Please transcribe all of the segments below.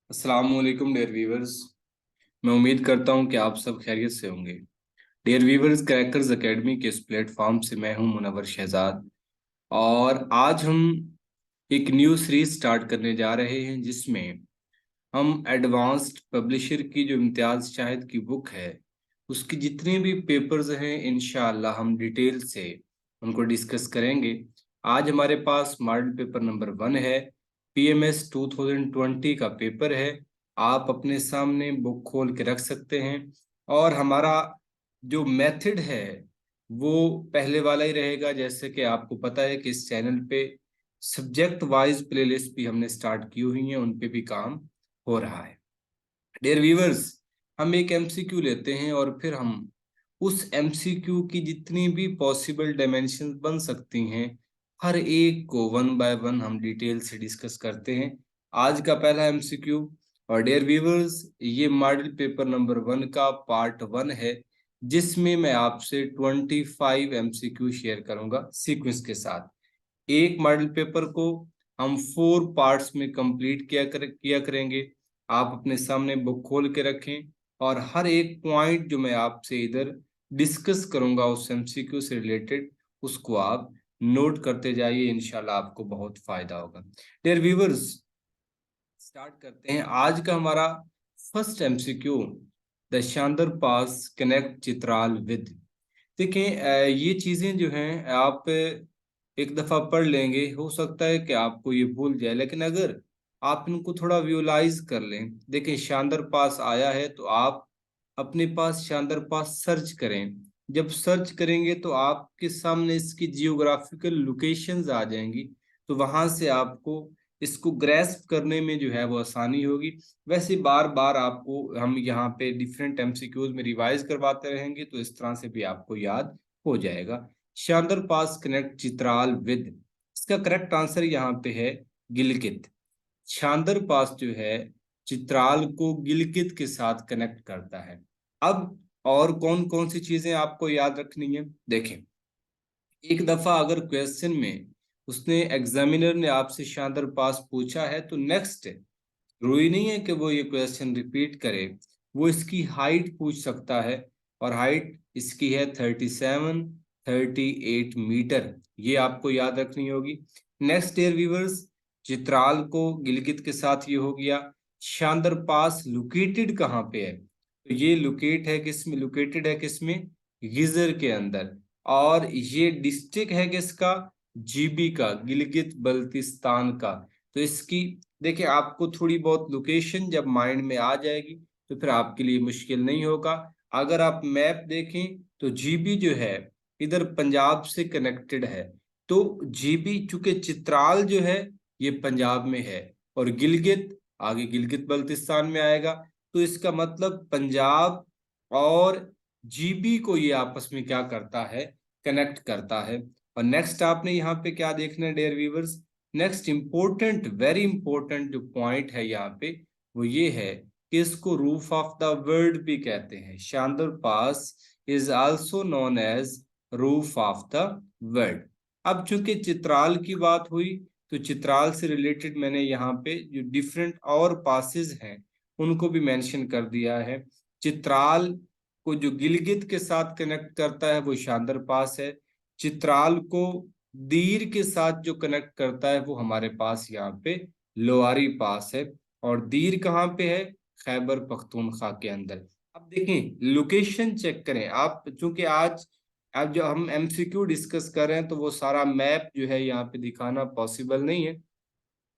अस्सलाम वालेकुम dear viewers. मैं उम्मीद करता हूं कि आप सब खैरियत से होंगे। डियर व्यूवर्स, क्रैकर्स एकेडमी के इस प्लेटफॉर्म से मैं हूं मुनव्वर शहजाद। और आज हम एक न्यू सीरीज स्टार्ट करने जा रहे हैं जिसमें हम एडवांस्ड पब्लिशर की जो इम्तियाज शाहिद की बुक है उसकी जितने भी पेपर्स हैं इंशाअल्लाह हम डिटेल से उनको डिस्कस करेंगे। आज हमारे पास मॉडल पेपर नंबर 1 है। पीएमएस 2020 का पेपर है। आप अपने सामने बुक खोल के रख सकते हैं। और हमारा जो मेथड है वो पहले वाला ही रहेगा। जैसे कि आपको पता है कि इस चैनल पे सब्जेक्ट वाइज प्लेलिस्ट भी हमने स्टार्ट की हुई है, उन पे भी काम हो रहा है। डियर व्यूवर्स, हम एक एमसीक्यू लेते हैं और फिर हम उस एमसीक्यू की जितनी भी पॉसिबल डायमेंशन बन सकती हैं हर एक को वन बाय वन हम डिटेल से डिस्कस करते हैं। आज का पहला एमसीक्यू, और डियर व्यूवर्स ये मॉडल पेपर नंबर 1 का पार्ट 1 है जिसमें मैं आपसे 25 एमसीक्यू शेयर करूंगा सीक्वेंस के साथ। एक मॉडल पेपर को हम 4 पार्ट्स में कंप्लीट किया करेंगे। आप अपने सामने बुक खोल के रखें और हर एक पॉइंट जो मैं आपसे इधर डिस्कस करूंगा उस एमसीक्यू से रिलेटेड उसको आप नोट करते जाइए। इंशाल्लाह आपको बहुत फायदा होगा। डियर व्यूवर्स, स्टार्ट करते हैं आज का हमारा फर्स्ट एमसीक्यू। द शानदार पास कनेक्ट चित्राल विद। देखिए ये चीजें जो हैं आप एक दफा पढ़ लेंगे, हो सकता है कि आपको ये भूल जाए, लेकिन अगर आप इनको थोड़ा विजुलाइज कर लें। देखिए शानदार पास आया है तो आप अपने पास शानदार पास सर्च करें। जब सर्च करेंगे तो आपके सामने इसकी जियोग्राफिकल लोकेशंस आ जाएंगी, तो वहां से आपको इसको ग्रेस्प करने में जो है वो आसानी होगी। वैसे बार बार आपको हम यहाँ पे डिफरेंट एमसीक्यूज में रिवाइज करवाते रहेंगे तो इस तरह से भी आपको याद हो जाएगा। शानदार पास कनेक्ट चित्राल विद, इसका करेक्ट आंसर यहाँ पे है गिलगित। शानदार पास जो है चित्राल को गिलगित के साथ कनेक्ट करता है। अब और कौन कौन सी चीजें आपको याद रखनी है, देखें। एक दफा अगर क्वेश्चन में उसने एग्जामिनर ने आपसे शानदार पास पूछा है तो नेक्स्ट जरूरी नहीं है कि वो ये क्वेश्चन रिपीट करे। वो इसकी हाइट पूछ सकता है, और हाइट इसकी है 38 मीटर। ये आपको याद रखनी होगी। नेक्स्ट ईयर व्यूवर्स, चित्राल को गिलगित के साथ ये हो गया। शानदार पास लोकेटेड कहाँ पे है, तो ये लोकेटेड है किसमें, गिजर के अंदर। और ये डिस्ट्रिक्ट है किसका, जीबी का, गिलगित बल्तिस्तान का। तो इसकी देखिए आपको थोड़ी बहुत लोकेशन जब माइंड में आ जाएगी तो फिर आपके लिए मुश्किल नहीं होगा। अगर आप मैप देखें तो जीबी जो है इधर पंजाब से कनेक्टेड है। तो जीबी चूंकि चित्राल जो है ये पंजाब में है और गिलगित आगे गिलगित बल्तिस्तान में आएगा। तो इसका मतलब पंजाब और जीबी को ये आपस में क्या करता है, कनेक्ट करता है। और नेक्स्ट आपने यहाँ पे क्या देखना है dear viewers, next important very important जो पॉइंट है यहाँ पे वो ये है कि इसको रूफ ऑफ द वर्ल्ड भी कहते हैं। Shandur pass is also known as roof of the world. अब चूंकि चित्राल की बात हुई तो चित्राल से रिलेटेड मैंने यहाँ पे जो डिफरेंट और पासेस हैं उनको भी मेंशन कर दिया है। चित्राल को जो गिलगित के साथ कनेक्ट करता है वो शानदार पास है। चित्राल को दीर के साथ जो कनेक्ट करता है वो हमारे पास यहाँ पे लोआरी पास है। और दीर कहाँ पे है, खैबर पख्तूनख्वा के अंदर। अब देखें लोकेशन चेक करें आप, चूंकि आज अब जो हम एमसीक्यू डिस्कस कर रहे हैं तो वो सारा मैप जो है यहाँ पे दिखाना पॉसिबल नहीं है।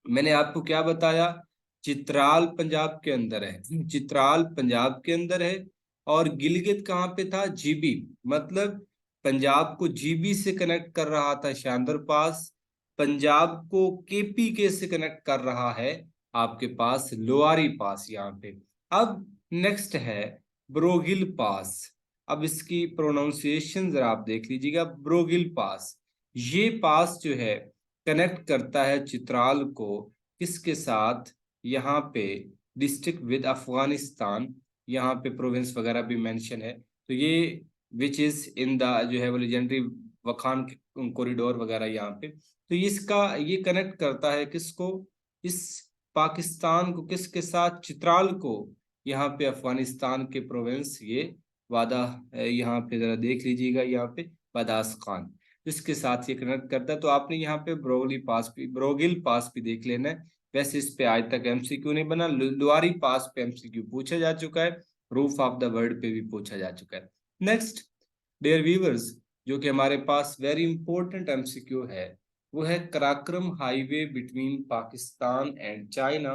मैंने आपको क्या बताया, चित्राल पंजाब के अंदर है, चित्राल पंजाब के अंदर है। और गिलगित कहाँ पे था, जीबी, मतलब पंजाब को जीबी से कनेक्ट कर रहा था शानदार पास। पंजाब को केपीके से कनेक्ट कर रहा है आपके पास लोआरी पास यहाँ पे। अब नेक्स्ट है ब्रोगिल पास। अब इसकी प्रोनाउंसिएशन जरा आप देख लीजिएगा, ब्रोगिल पास। ये पास जो है कनेक्ट करता है चित्राल को किसके साथ, यहाँ पे डिस्ट्रिक्ट विद अफगानिस्तान। यहाँ पे प्रोविंस वगैरह भी मेंशन है। तो ये विच इज इन द जो है वो लेजेंडरी वखान कॉरिडोर वगैरह यहाँ पे। तो इसका ये कनेक्ट करता है किसको, इस पाकिस्तान को किसके साथ, चित्राल को यहाँ पे अफगानिस्तान के प्रोविंस ये वादा, यहाँ पे जरा देख लीजिएगा, यहाँ पे बदास खान जिसके साथ ये कनेक्ट करता है। तो आपने यहाँ पे ब्रोगिल पास भी देख लेना है। वैसे इस पे आज तक एमसीक्यू नहीं बना, लुआरी पास पे एमसीक्यू पूछा जा चुका है, रूफ ऑफ द वर्ल्ड पे भी पूछा जा चुका है। नेक्स्ट डियर व्यूअर्स, जो कि हमारे पास वेरी इंपॉर्टेंट एमसीक्यू है, वो है Karakoram highway between Pakistan and China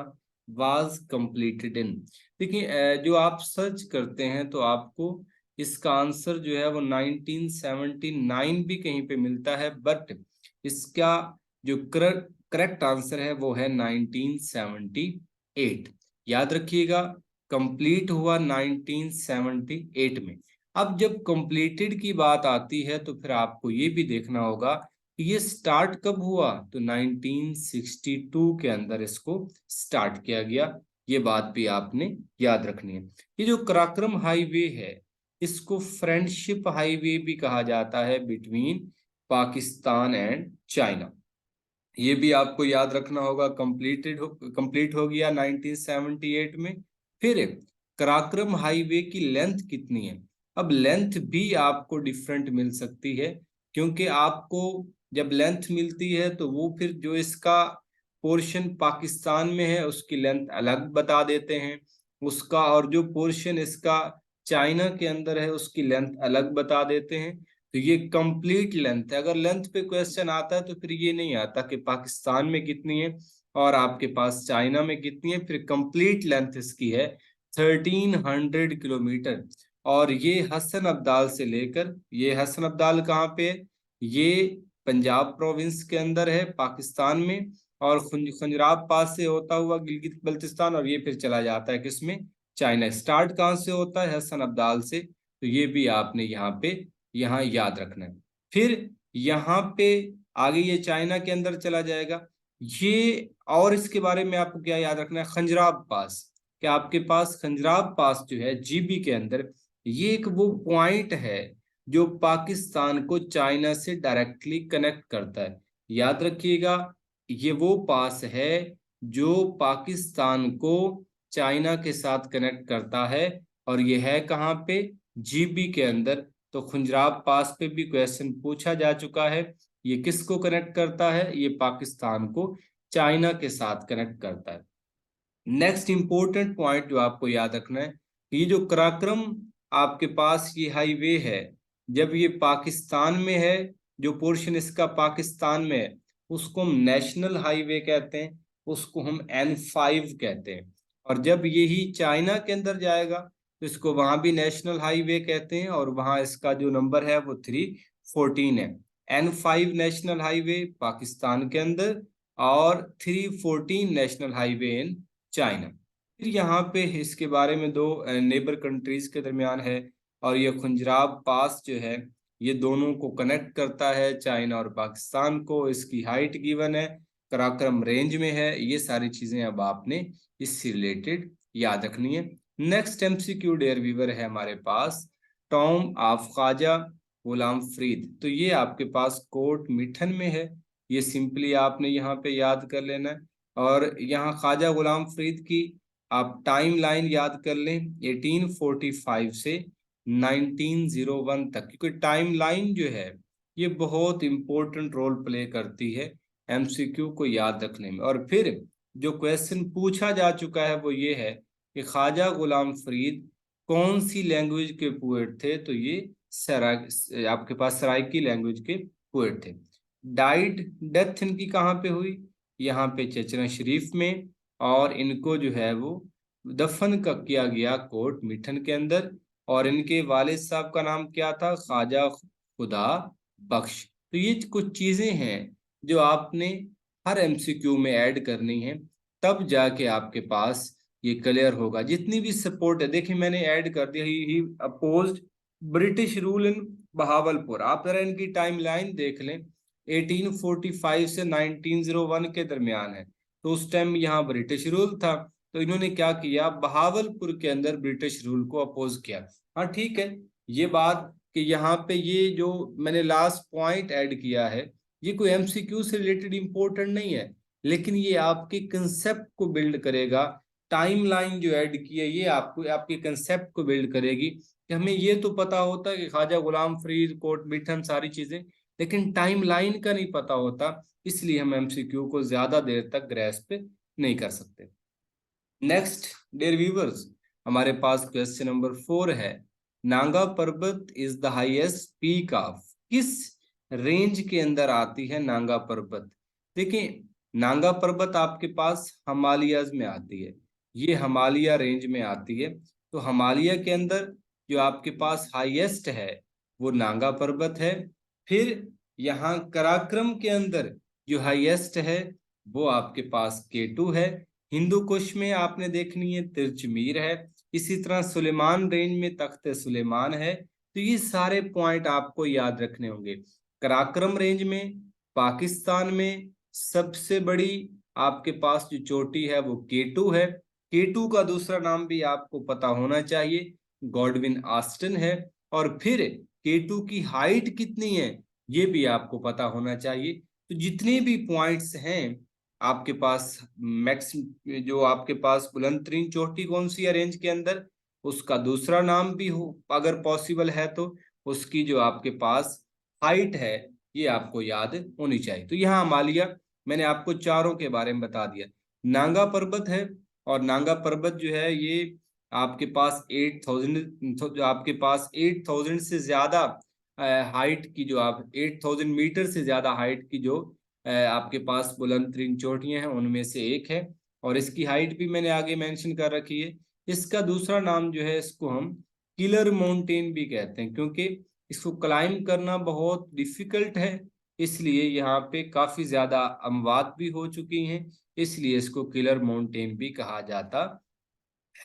was completed in. देखिए जो आप सर्च करते हैं तो आपको इसका आंसर जो है वो 1979 भी कहीं पे मिलता है, बट इसका जो करेक्ट आंसर है वो है 1978। याद रखिएगा, कंप्लीट हुआ 1978 में। अब जब कंप्लीटेड की बात आती है तो फिर आपको ये भी देखना होगा कि ये स्टार्ट कब हुआ, तो 1962 के अंदर इसको स्टार्ट किया गया। ये बात भी आपने याद रखनी है। ये जो कराक्रम हाईवे है, इसको फ्रेंडशिप हाईवे भी कहा जाता है बिटवीन पाकिस्तान एंड चाइना। ये भी आपको याद रखना होगा। कंप्लीट हो गया 1978 में। फिर कराक्रम हाईवे की लेंथ कितनी है? अब लेंथ भी आपको डिफरेंट मिल सकती है, क्योंकि आपको जब लेंथ मिलती है तो वो फिर जो इसका पोर्शन पाकिस्तान में है उसकी लेंथ अलग बता देते हैं उसका, और जो पोर्शन इसका चाइना के अंदर है उसकी लेंथ अलग बता देते हैं। तो ये कंप्लीट लेंथ है। अगर लेंथ पे क्वेश्चन आता है तो फिर ये नहीं आता कि पाकिस्तान में कितनी है और आपके पास चाइना में कितनी है, फिर कंप्लीट लेंथ इसकी है 1300 किलोमीटर। और ये हसन अब्दाल से लेकर, ये हसन अब्दाल कहाँ पे है, ये पंजाब प्रोविंस के अंदर है पाकिस्तान में, और खंजराब पास से होता हुआ गिलगित बल्तिस्तान, और ये फिर चला जाता है किसमें, चाइना। स्टार्ट कहाँ से होता है, हसन अब्दाल से। तो ये भी आपने यहाँ याद रखना है। फिर यहाँ पे आगे ये चाइना के अंदर चला जाएगा ये। और इसके बारे में आपको क्या याद रखना है, खंजराब पास, कि आपके पास खंजराब पास जो है जीबी के अंदर, ये एक वो पॉइंट है जो पाकिस्तान को चाइना से डायरेक्टली कनेक्ट करता है। याद रखिएगा, ये वो पास है जो पाकिस्तान को चाइना के साथ कनेक्ट करता है, और ये है कहाँ पे, जीबी के अंदर। तो खुंजराब पास पे भी क्वेश्चन पूछा जा चुका है। ये किसको कनेक्ट करता है, ये पाकिस्तान को चाइना के साथ कनेक्ट करता है। नेक्स्ट इंपॉर्टेंट पॉइंट जो आपको याद रखना है, ये जो कराक्रम आपके पास ये हाईवे है, जब ये पाकिस्तान में है, जो पोर्शन इसका पाकिस्तान में है उसको हम नेशनल हाईवे कहते हैं, उसको हम N5 कहते हैं। और जब यही चाइना के अंदर जाएगा तो इसको वहां भी नेशनल हाईवे कहते हैं, और वहां इसका जो नंबर है वो 314 है। N5 नेशनल हाईवे पाकिस्तान के अंदर, और 314 नेशनल हाईवे इन चाइना। फिर यहाँ पे इसके बारे में दो नेबर कंट्रीज के दरमियान है, और ये खुंजराब पास जो है ये दोनों को कनेक्ट करता है, चाइना और पाकिस्तान को। इसकी हाइट गिवन है, कराक्रम रेंज में है। ये सारी चीजें अब आपने इससे रिलेटेड याद रखनी है। नेक्स्ट एमसीक्यू डियर व्यूअर है हमारे पास, टॉम ऑफ ख्वाजा गुलाम फरीद। तो ये आपके पास कोट मिठन में है, ये सिंपली आपने यहाँ पे याद कर लेना है। और यहाँ ख्वाजा गुलाम फरीद की आप टाइम लाइन याद कर लें 1845 से 1901 तक, क्योंकि टाइम लाइन जो है ये बहुत इंपॉर्टेंट रोल प्ले करती है एमसीक्यू को याद रखने में। और फिर जो क्वेश्चन पूछा जा चुका है वो ये है कि ख्वाजा गुलाम फरीद कौन सी लैंग्वेज के पोएट थे, तो ये आपके पास सराइकी लैंग्वेज के पोएट थे। डाइड डेथ इनकी कहाँ पे हुई, यहाँ पे चचरा शरीफ में, और इनको जो है वो दफन का किया गया कोट मिठन के अंदर। और इनके वालिद साहब का नाम क्या था, ख्वाजा खुदा बख्श। तो ये कुछ चीजें हैं जो आपने हर एमसीक्यू में ऐड करनी है, तब जाके आपके पास ये क्लियर होगा। जितनी भी सपोर्ट है, देखिए मैंने ऐड कर दिया, he opposed British rule in Bahawalpur. आप जरा इनकी टाइम लाइन देख लें, 1845 से 1901 के दरमियान है। तो उस टाइम यहाँ ब्रिटिश रूल था, तो इन्होंने क्या किया, बहावलपुर के अंदर ब्रिटिश रूल को अपोज किया। हाँ ठीक है, ये बात कि यहाँ पे ये जो मैंने लास्ट पॉइंट ऐड किया है ये कोई एमसीक्यू से रिलेटेड इंपॉर्टेंट नहीं है, लेकिन ये आपके कंसेप्ट को बिल्ड करेगा। टाइमलाइन जो ऐड की है ये आपको आपके कंसेप्ट को बिल्ड करेगी कि हमें ये तो पता होता है कि ख्वाजा गुलाम फरीद, कोर्ट मिठन, सारी चीजें, लेकिन टाइमलाइन का नहीं पता होता, इसलिए हम एमसीक्यू को ज्यादा देर तक ग्रेस्प नहीं कर सकते। नेक्स्ट डियर व्यूअर्स, हमारे पास क्वेश्चन नंबर 4 है, नांगा पर्वत is the highest peak of, किस रेंज के अंदर आती है नांगा पर्वत? देखिए, नांगा पर्वत आपके पास हिमालयाज में आती है, ये हिमालय रेंज में आती है। तो हिमालय के अंदर जो आपके पास हाईएस्ट है वो नांगा पर्वत है। फिर यहाँ कराक्रम के अंदर जो हाईएस्ट है वो आपके पास केटू है। हिंदू कुश में आपने देखनी है तिरचमीर है। इसी तरह सुलेमान रेंज में तख्त सुलेमान है। तो ये सारे पॉइंट आपको याद रखने होंगे। कराक्रम रेंज में पाकिस्तान में सबसे बड़ी आपके पास जो चोटी है वो केटू है। केटू का दूसरा नाम भी आपको पता होना चाहिए, गॉडविन आस्टन है। और फिर केटू की हाइट कितनी है ये भी आपको पता होना चाहिए। तो जितने भी पॉइंट्स हैं आपके पास, मैक्स जो आपके पास बुलंद तरीन चोटी कौन सी है रेंज के अंदर, उसका दूसरा नाम भी हो अगर पॉसिबल है तो उसकी जो आपके पास हाइट है ये आपको याद होनी चाहिए। तो यहाँ हिमालय मैंने आपको चारों के बारे में बता दिया। नांगा पर्वत है, और नांगा पर्वत जो है ये आपके पास 8000, जो आपके पास 8000 से ज्यादा हाइट की, जो आप 8000 मीटर से ज्यादा हाइट की जो आपके पास बुलंद तरीन चोटियां हैं उनमें से एक है। और इसकी हाइट भी मैंने आगे मेंशन कर रखी है। इसका दूसरा नाम जो है इसको हम किलर माउंटेन भी कहते हैं, क्योंकि इसको क्लाइंब करना बहुत डिफिकल्ट है, इसलिए यहाँ पे काफी ज्यादा अमवात भी हो चुकी हैं, इसलिए इसको किलर माउंटेन भी कहा जाता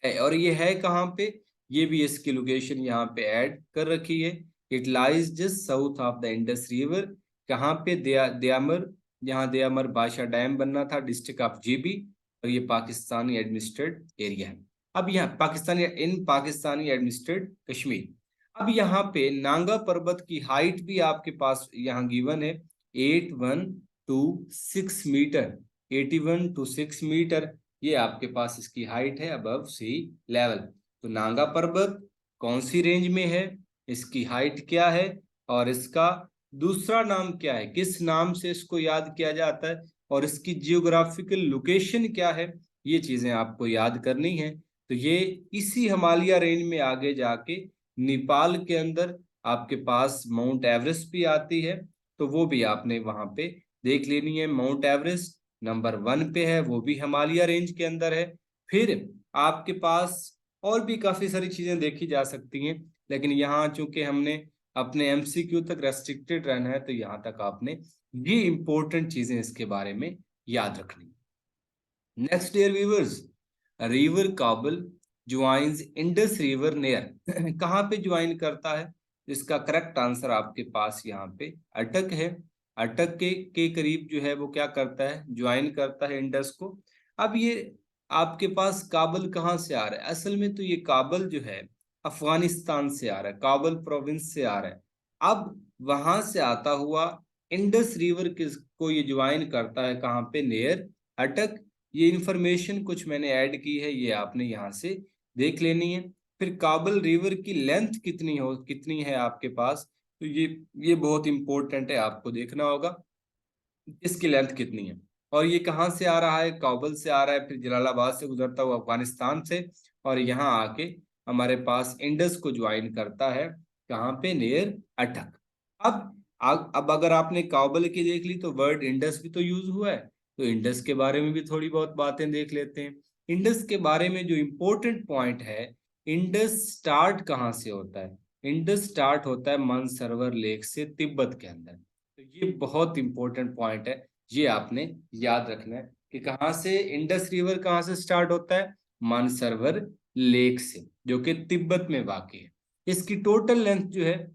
है। और ये है कहाँ पे, ये भी इसकी लोकेशन यहाँ पे ऐड कर रखी है। It lies just south of the Indus river. कहाँ पे, दयामर, जहाँ दयामर बादशाह डैम बनना था, डिस्ट्रिक्ट ऑफ जीबी। और ये पाकिस्तानी एडमिनिस्ट्रेट एरिया है। अब यहाँ पाकिस्तानी, इन पाकिस्तानी एडमिनिस्ट्रेट कश्मीर। अब यहाँ पे नांगा पर्वत की हाइट भी आपके पास यहाँ गिवन है, 8126 मीटर, 81 to 6 मीटर, ये आपके पास इसकी हाइट है अबव सी लेवल। तो नांगा पर्वत कौन सी रेंज में है, इसकी हाइट क्या है, और इसका दूसरा नाम क्या है, किस नाम से इसको याद किया जाता है, और इसकी जियोग्राफिकल लोकेशन क्या है, ये चीजें आपको याद करनी है। तो ये इसी हिमालय रेंज में आगे जाके नेपाल के अंदर आपके पास माउंट एवरेस्ट भी आती है, तो वो भी आपने वहां पे देख लेनी है। माउंट एवरेस्ट नंबर 1 पे है, वो भी हिमालय रेंज के अंदर है। फिर आपके पास और भी काफी सारी चीजें देखी जा सकती हैं, लेकिन यहाँ चूंकि हमने अपने एमसीक्यू तक रेस्ट्रिक्टेड रहना है, तो यहाँ तक आपने ये इंपॉर्टेंट चीजें इसके बारे में याद रखनी। नेक्स्ट डियर व्यूअर्स, रिवर काबल ज्वाइंस इंडस रिवर नियर, कहाँ पे ज्वाइन करता है? इसका करेक्ट आंसर आपके पास यहाँ पे अटक है। अटक के करीब जो है वो क्या करता है, ज्वाइन करता है इंडस को। अब ये आपके पास काबल कहाँ से आ रहा है? असल में तो ये काबल जो है अफगानिस्तान से आ रहा है, काबल प्रोविंस से आ रहा है। अब वहां से आता हुआ इंडस रिवर किस को ये ज्वाइन करता है, कहाँ पे, नियर अटक। ये इंफॉर्मेशन कुछ मैंने ऐड की है, ये आपने यहाँ से देख लेनी है। फिर काबल रिवर की लेंथ कितनी है आपके पास, तो ये बहुत इंपॉर्टेंट है, आपको देखना होगा इसकी लेंथ कितनी है। और ये कहाँ से आ रहा है, काबुल से आ रहा है, फिर जलालाबाद से गुजरता हुआ अफगानिस्तान से, और यहाँ आके हमारे पास इंडस को ज्वाइन करता है, कहाँ पे, नियर अटक। अब अगर आपने काबुल की देख ली तो वर्ड इंडस भी तो यूज हुआ है, तो इंडस के बारे में भी थोड़ी बहुत बातें देख लेते हैं। इंडस के बारे में जो इम्पोर्टेंट पॉइंट है, इंडस स्टार्ट कहाँ से होता है? इंडस स्टार्ट होता है मानसरोवर लेक से, तिब्बत के अंदर। तो ये बहुत इंपॉर्टेंट पॉइंट है, ये आपने याद रखना है कि कहाँ से इंडस रिवर कहाँ से स्टार्ट होता है, मानसरोवर लेक से, जो कि तिब्बत में वाक़ है। इसकी टोटल लेंथ जो है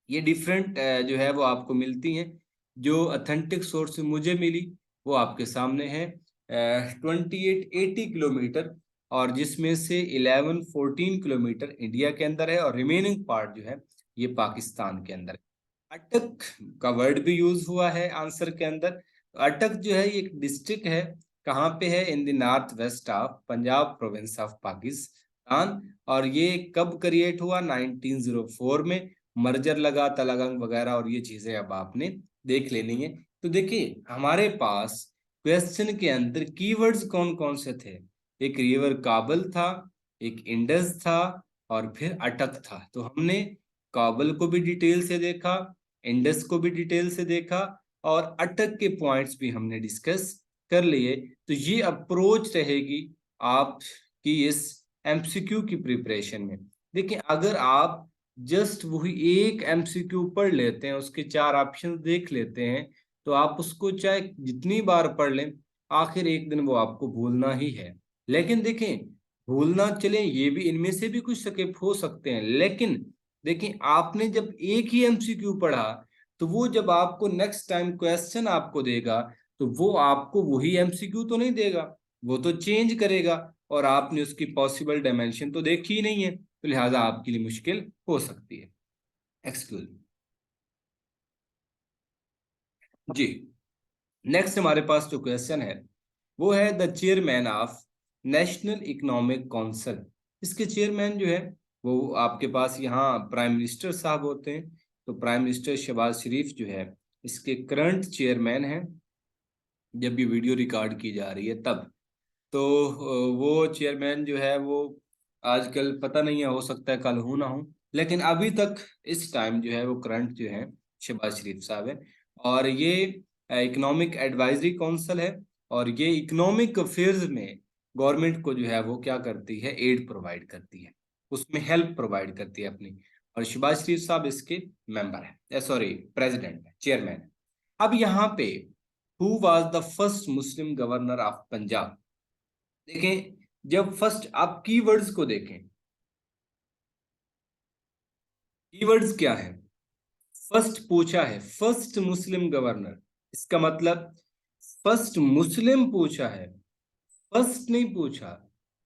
ये डिफरेंट जो है वो आपको मिलती हैं। जो अथेंटिक सोर्स से मुझे मिली वो आपके सामने है, 2880 किलोमीटर, और जिसमें से 1114 किलोमीटर इंडिया के अंदर है, और रिमेनिंग पार्ट जो है ये पाकिस्तान के अंदर है। अटक का वर्ड भी यूज हुआ है आंसर के अंदर। अटक जो है ये एक डिस्ट्रिक्ट है, कहाँ पे है, in the north west of Punjab province of Pakistan. और ये कब क्रिएट हुआ, 1904 में। मर्जर लगा, तलगंग वगैरह और ये चीजें अब आपने देख लेनी है। तो देखिए हमारे पास क्वेश्चन के अंदर कीवर्ड्स कौन कौन से थे। एक रिवर काबल था, एक इंडस था, और फिर अटक था। तो हमने काबल को भी डिटेल से देखा, इंडस को भी डिटेल से देखा, और अटक के पॉइंट्स भी हमने डिस्कस कर लिए। तो ये अप्रोच रहेगी आपकी इस एमसीक्यू की प्रिपरेशन में। देखिए अगर आप जस्ट वही एक एमसीक्यू पढ़ लेते हैं, उसके 4 ऑप्शन देख लेते हैं, तो आप उसको चाहे जितनी बार पढ़ लें, आखिर एक दिन वो आपको भूलना ही है। लेकिन देखें, भूलना चले ये भी, इनमें से भी कुछ स्किप हो सकते हैं, लेकिन देखें आपने जब एक ही एमसीक्यू पढ़ा, तो वो जब आपको नेक्स्ट टाइम क्वेश्चन आपको देगा, तो वो आपको वही एमसीक्यू तो नहीं देगा, वो तो चेंज करेगा, और आपने उसकी पॉसिबल डायमेंशन तो देखी ही नहीं है, तो लिहाजा आपके लिए मुश्किल हो सकती है। एक्सक्यूज जी। नेक्स्ट हमारे पास जो क्वेश्चन है वो है the chairman of national economic council. इसके चेयरमैन जो है वो आपके पास यहाँ प्राइम मिनिस्टर साहब होते हैं। तो प्राइम मिनिस्टर शहबाज शरीफ जो है इसके करंट चेयरमैन हैं, जब ये वीडियो रिकॉर्ड की जा रही है तब। तो वो चेयरमैन जो है वो आजकल पता नहीं है, हो सकता है कल हो ना हो, लेकिन अभी तक इस टाइम जो है वो करंट जो है शहबाज शरीफ साहब है। और ये इकोनॉमिक एडवाइजरी काउंसिल है, और ये इकोनॉमिक अफेयर्स में गवर्नमेंट को जो है वो क्या करती है, एड प्रोवाइड करती है, उसमें हेल्प प्रोवाइड करती है अपनी। और शहबाज शरीफ साहब इसके मेंबर है, सॉरी प्रेसिडेंट है, चेयरमैन है। अब यहाँ पे who was the first Muslim governor of Punjab. देखें, जब फर्स्ट आप कीवर्ड्स को देखें, कीवर्ड्स क्या है, फर्स्ट पूछा है, फर्स्ट मुस्लिम गवर्नर, इसका मतलब फर्स्ट मुस्लिम पूछा है, फर्स्ट नहीं पूछा।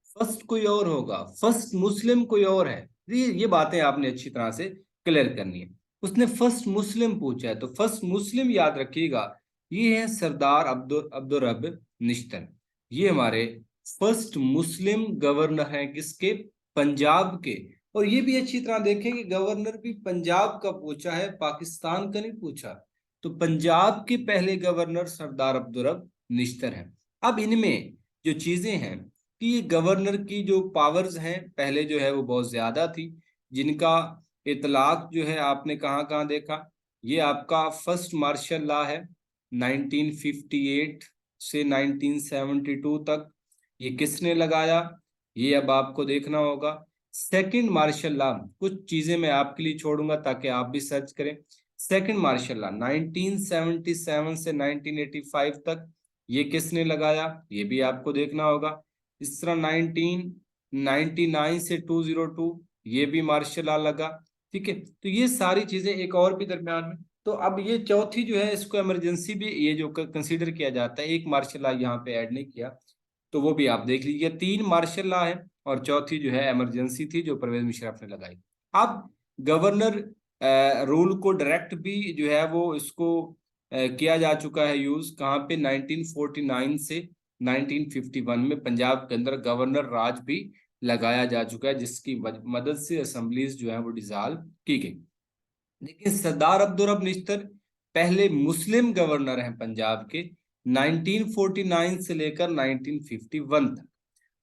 फर्स्ट कोई और होगा, फर्स्ट मुस्लिम कोई और है। ये बातें आपने अच्छी तरह से क्लियर करनी है। उसने फर्स्ट मुस्लिम पूछा है, तो फर्स्ट मुस्लिम याद रखिएगा, ये है सरदार अब्दुल अब्दुल रब निश्तर। ये हमारे फर्स्ट मुस्लिम गवर्नर हैं, किसके, पंजाब के। और ये भी अच्छी तरह देखें कि गवर्नर भी पंजाब का पूछा है, पाकिस्तान का नहीं पूछा। तो पंजाब के पहले गवर्नर सरदार अब्दुल रब निश्तर हैं। अब इनमें जो चीजें हैं कि ये गवर्नर की जो पावर्स हैं पहले जो है वो बहुत ज्यादा थी, जिनका इतलाक जो है आपने कहाँ कहाँ देखा। ये आपका फर्स्ट मार्शल लॉ है 1958 से 1972 तक, ये किसने लगाया, ये अब आपको देखना होगा। सेकंड मार्शल लॉ, कुछ चीजें मैं आपके लिए छोड़ूंगा ताकि आप भी सर्च करें। सेकंड मार्शल लॉ 1977 से 1985 तक, ये किसने लगाया, ये भी आपको देखना होगा। इस तरह 1999 से 202, ये भी मार्शल लॉ लगा। ठीक है, तो ये सारी चीजें एक और भी दरमियान में। तो अब ये चौथी जो है इसको इमरजेंसी भी ये जो कंसीडर किया जाता है, एक मार्शल लॉ यहाँ पे ऐड नहीं किया, तो वो भी आप देख लीजिए। 3 मार्शल लॉ है, और चौथी जो है इमरजेंसी थी जो परवेज मुशर्रफ ने लगाई। अब गवर्नर रूल को डायरेक्ट भी जो है वो इसको किया जा चुका है यूज, कहाँ पे, 1949 से 1951 में पंजाब के अंदर गवर्नर राज भी लगाया जा चुका है, जिसकी मदद से असेंबलीज जो है वो डिसॉल्व की गई। लेकिन सरदार अब्दुल निश्तर पहले मुस्लिम गवर्नर हैं पंजाब के, 1949 से लेकर 1951 तक।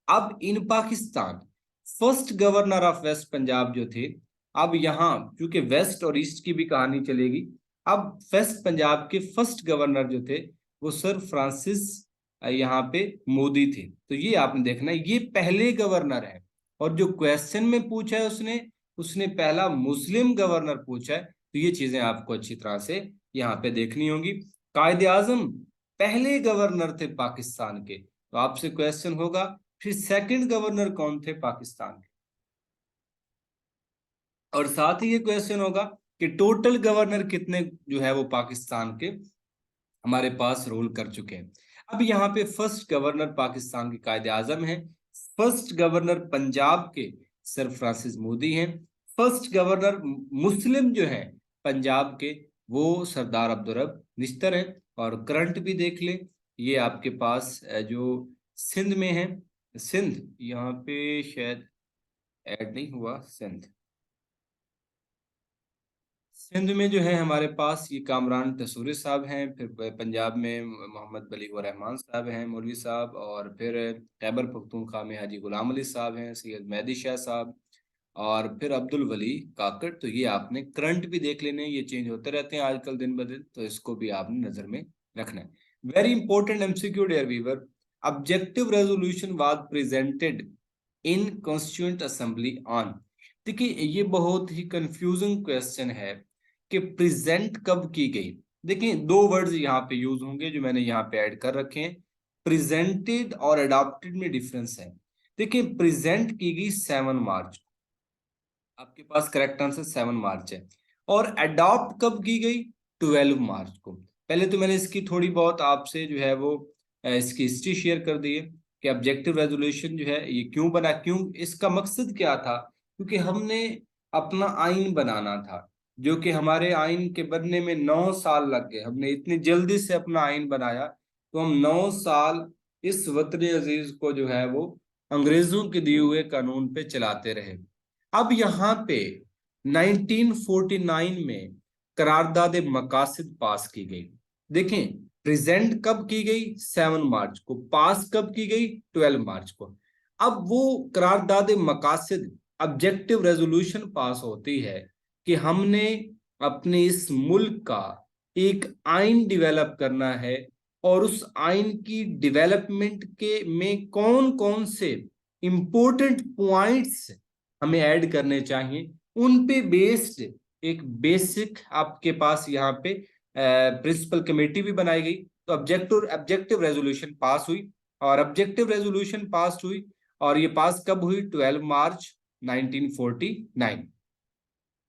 अब in Pakistan first governor of West Punjab जो थे, अब यहाँ क्योंकि वेस्ट और ईस्ट की भी कहानी चलेगी, अब वेस्ट पंजाब के फर्स्ट गवर्नर जो थे वो सर फ्रांसिस यहाँ पे मोदी थे। तो ये आपने देखना है, ये पहले गवर्नर है। और जो क्वेश्चन में पूछा है उसने उसने पहला मुस्लिम गवर्नर पूछा है। तो ये चीजें आपको अच्छी तरह से यहाँ पे देखनी होंगी। कायदे आजम पहले गवर्नर थे पाकिस्तान के, तो आपसे क्वेश्चन होगा फिर सेकंड गवर्नर कौन थे पाकिस्तान के। और साथ ही ये क्वेश्चन होगा कि टोटल गवर्नर कितने जो है वो पाकिस्तान के हमारे पास रूल कर चुके हैं। अब यहाँ पे फर्स्ट गवर्नर पाकिस्तान के कायदे आजम हैं, फर्स्ट गवर्नर पंजाब के सर फ्रांसिस मोदी हैं, फर्स्ट गवर्नर मुस्लिम जो है पंजाब के वो सरदार अब्दुल रब निश्तर हैं। और करंट भी देख ले। ये आपके पास जो सिंध में है, सिंध यहाँ पे शायद ऐड नहीं हुआ। सिंध में जो है हमारे पास ये कामरान तसूरी साहब हैं, फिर पंजाब में मोहम्मद बलीग रहमान साहब हैं मौलवी साहब, और फिर खैबर पख्तूनख्वा में हाजी गुलाम अली साहब हैं, सैयद मेहदी शाह साहब, और फिर अब्दुल वली काकड़। तो ये आपने करंट भी देख लेने, ये चेंज होते रहते हैं आजकल दिन ब दिन, तो इसको भी आपने नजर में रखना है। Very important MCQ dear viewer, objective resolution was presented in constituent assembly on. देखिए ये बहुत ही कंफ्यूजिंग क्वेश्चन है कि प्रेजेंट कब की गई। देखिए दो वर्ड्स यहाँ पे यूज होंगे जो मैंने यहाँ पे ऐड कर रखे हैं। प्रेजेंटेड और अडॉप्टेड में डिफरेंस है। देखिए प्रेजेंट की गई 7 मार्च, आपके पास करेक्ट आंसर 7 मार्च है। और अडॉप्ट कब की गई? 12 मार्च को। पहले तो मैंने इसकी थोड़ी बहुत आपसे जो है वो इसकी हिस्ट्री शेयर कर दी है कि ऑब्जेक्टिव रेजोल्यूशन जो है ये क्यों बना, क्यों इसका मकसद क्या था। क्योंकि हमने अपना आइन बनाना था, जो कि हमारे आइन के बनने में 9 साल लग गए। हमने इतनी जल्दी से अपना आइन बनाया, तो हम 9 साल इस वतन अजीज को जो है वो अंग्रेजों के दिए हुए कानून पे चलाते रहे। अब यहाँ पे 1949 में करारदाद मकासिद पास की गई। देखें प्रेजेंट कब की गई? 7 मार्च को। पास कब की गई? 12 मार्च को। अब वो करारदाद मकासिद ऑब्जेक्टिव रेजोल्यूशन पास होती है कि हमने अपने इस मुल्क का एक आइन डेवलप करना है, और उस आइन की डेवलपमेंट के में कौन कौन से इंपॉर्टेंट पॉइंट्स हमें ऐड करने चाहिए, उन पे बेस्ड एक बेसिक आपके पास यहाँ पे प्रिंसिपल कमेटी भी बनाई गई। तो ऑब्जेक्टिव ऑब्जेक्टिव रेजोल्यूशन पास हुई, और ऑब्जेक्टिव रेजोल्यूशन पास हुई, और ये पास कब हुई? 12 मार्च 1949।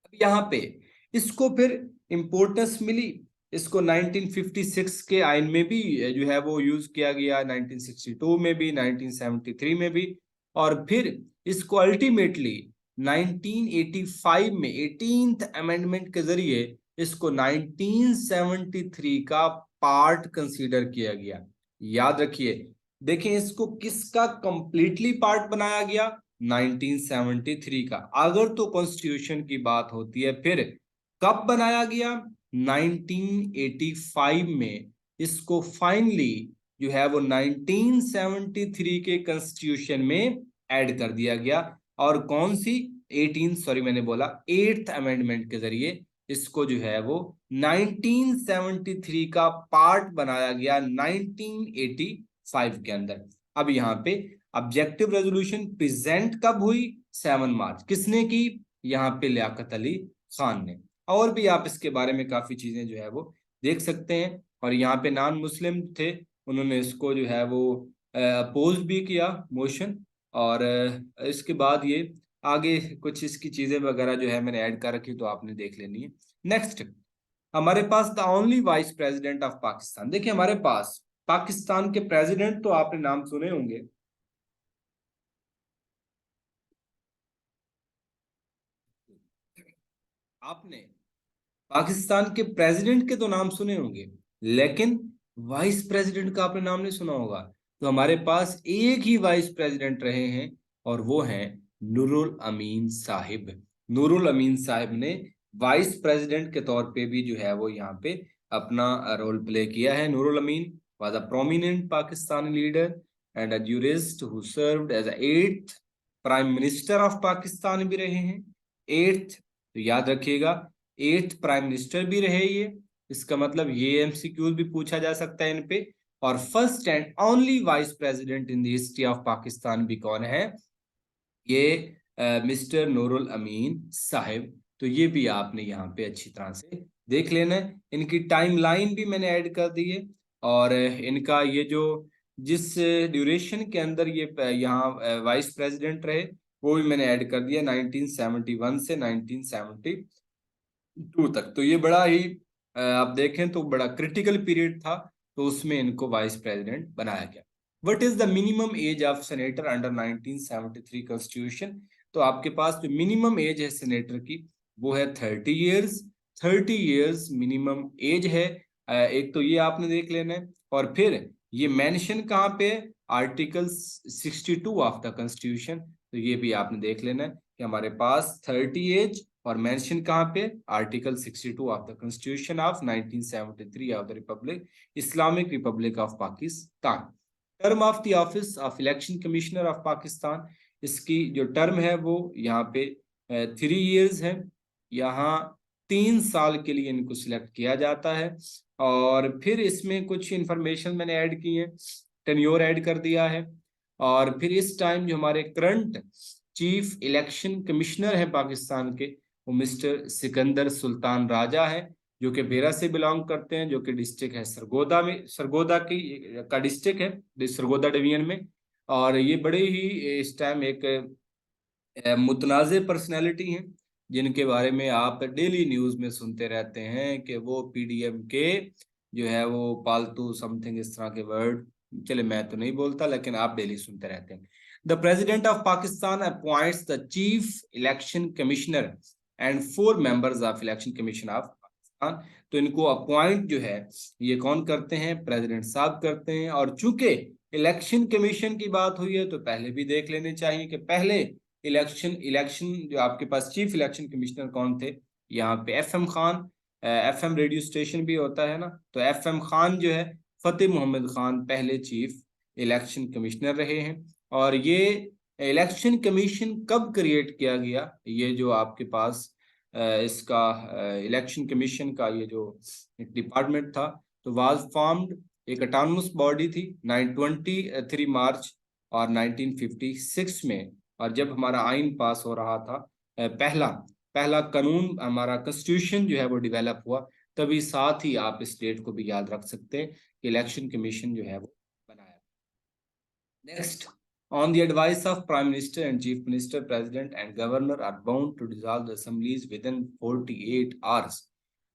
अब यहाँ पे इसको फिर इंपोर्टेंस मिली। इसको 1956 के आइन में भी जो है वो यूज किया गया, 1962 में भी, 1973 में भी, और फिर इसको अल्टीमेटली 1985 में 18th अमेंडमेंट के जरिए इसको 1973 का पार्ट कंसीडर किया गया। याद रखिए, देखें इसको किसका कंप्लीटली पार्ट बनाया गया? 1973 का। अगर तो कॉन्स्टिट्यूशन की बात होती है, फिर कब बनाया गया? 1985 में इसको फाइनली जो है वो 1973 के कॉन्स्टिट्यूशन में ऐड कर दिया गया। और कौन सी? 18, सॉरी मैंने बोला 8th अमेंडमेंट के जरिए इसको जो है वो 1973 का पार्ट बनाया गया 1985 के अंदर। अब यहाँ पे ऑब्जेक्टिव रेजोल्यूशन प्रेजेंट कब हुई? 7 मार्च। किसने की? यहाँ पे लियाकत अली खान ने। और भी आप इसके बारे में काफी चीजें जो है वो देख सकते हैं। और यहाँ पे नॉन मुस्लिम थे, उन्होंने इसको जो है वो अपोज भी किया मोशन। और इसके बाद ये आगे कुछ इसकी चीजें वगैरह जो है मैंने ऐड कर रखी, तो आपने देख लेनी है। नेक्स्ट, हमारे पास the only vice president of Pakistan. देखिए हमारे पास पाकिस्तान के प्रेसिडेंट तो आपने नाम सुने होंगे। आपने पाकिस्तान के प्रेसिडेंट के तो नाम सुने होंगे, लेकिन वाइस प्रेसिडेंट का आपने नाम नहीं सुना होगा। तो हमारे पास एक ही वाइस प्रेसिडेंट रहे हैं, और वो हैं नूरुल अमीन साहिब। नूरुल अमीन साहिब ने वाइस प्रेसिडेंट के तौर पे भी जो है वो यहाँ पे अपना रोल प्ले किया है। नूरुल अमीन was a prominent Pakistani leader and a jurist who served as a 8th prime minister of Pakistan भी रहे हैं। 8th, तो याद रखिएगा 8th प्राइम मिनिस्टर भी रहे ये। इसका मतलब ये एमसीक्यूज भी पूछा जा सकता है इन पे। और first and only vice president in the history of Pakistan भी कौन है? ये मिस्टर नूरुल अमीन साहिब। तो ये भी आपने यहाँ पे अच्छी तरह से देख लेना है। इनकी टाइमलाइन भी मैंने ऐड कर दी है, और इनका ये जो जिस ड्यूरेशन के अंदर ये यहाँ वाइस प्रेसिडेंट रहे, वो भी मैंने ऐड कर दिया 1971 से 1972 तक। तो ये बड़ा ही आप देखें तो बड़ा क्रिटिकल पीरियड था, तो उसमें इनको वाइस प्रेसिडेंट बनाया गया। What is the minimum age of senator under 1973 constitution? तो आपके पास जो मिनिमम एज है सेनेटर की, वो है 30 ईयर्स। 30 ईयर्स मिनिमम एज है। एक तो ये आपने देख लेना है, और फिर ये मेंशन कहाँ पे, आर्टिकल 62 ऑफ द कॉन्स्टिट्यूशन, तो ये भी आपने देख लेना है कि हमारे पास 30 एज, और मेंशन कहाँ पे, article 62 of the constitution of 1973 of the Republic, Islamic Republic of Pakistan. Term of the office of election commissioner of Pakistan, इसकी जो टर्म है वो यहाँ पे 3 years है। यहाँ 3 साल के लिए इनको सिलेक्ट किया जाता है। और फिर इसमें कुछ इंफॉर्मेशन मैंने ऐड की है, टेन्योर ऐड कर दिया है। और फिर इस टाइम जो हमारे करंट चीफ इलेक्शन कमिश्नर है पाकिस्तान के, वो मिस्टर सिकंदर सुल्तान राजा है, जो कि बेरा से बिलोंग करते हैं, जो कि डिस्ट्रिक्ट है सरगोदा में, सरगोदा की का डिस्ट्रिक्ट है, सरगोदा डिवीजन में। और ये बड़े ही इस टाइम एक मुतनाज़ पर्सनैलिटी हैं, जिनके बारे में आप डेली न्यूज़ में सुनते रहते हैं कि वो पीडीएम के जो है वो पालतू समथिंग इस तरह के वर्ड, चले मैं तो नहीं बोलता, लेकिन आप डेली सुनते रहते हैं। The president of Pakistan appoints the chief election commissioner and 4 members of election commission of Pakistan. तो इनको अपॉइंट जो है ये कौन करते हैं, प्रेसिडेंट साहब करते हैं। और चूंकि इलेक्शन कमीशन की बात हुई है, तो पहले भी देख लेने चाहिए कि पहले इलेक्शन जो आपके पास चीफ इलेक्शन कमिश्नर कौन थे। यहाँ पे FM Khan, FM radio station भी होता है ना, तो FM खान जो है, फतेह मोहम्मद खान पहले चीफ इलेक्शन कमिश्नर रहे हैं। और ये इलेक्शन कमीशन कब क्रिएट किया गया, ये जो आपके पास इसका इलेक्शन कमीशन का ये जो डिपार्टमेंट था, तो वाज फॉर्म्ड, एक ऑटोनमस बॉडी थी 23 मार्च और 1956 में। और जब हमारा आइन पास हो रहा था, पहला पहला कानून हमारा कॉन्स्टिट्यूशन जो है वो डेवलप हुआ, तभी साथ ही आप इस डेट को भी याद रख सकते हैं कि इलेक्शन कमीशन जो है वो बनाया। Next, on the advice of Prime Minister and Chief Minister, President and Governor are bound to dissolve the assemblies within 48 hours।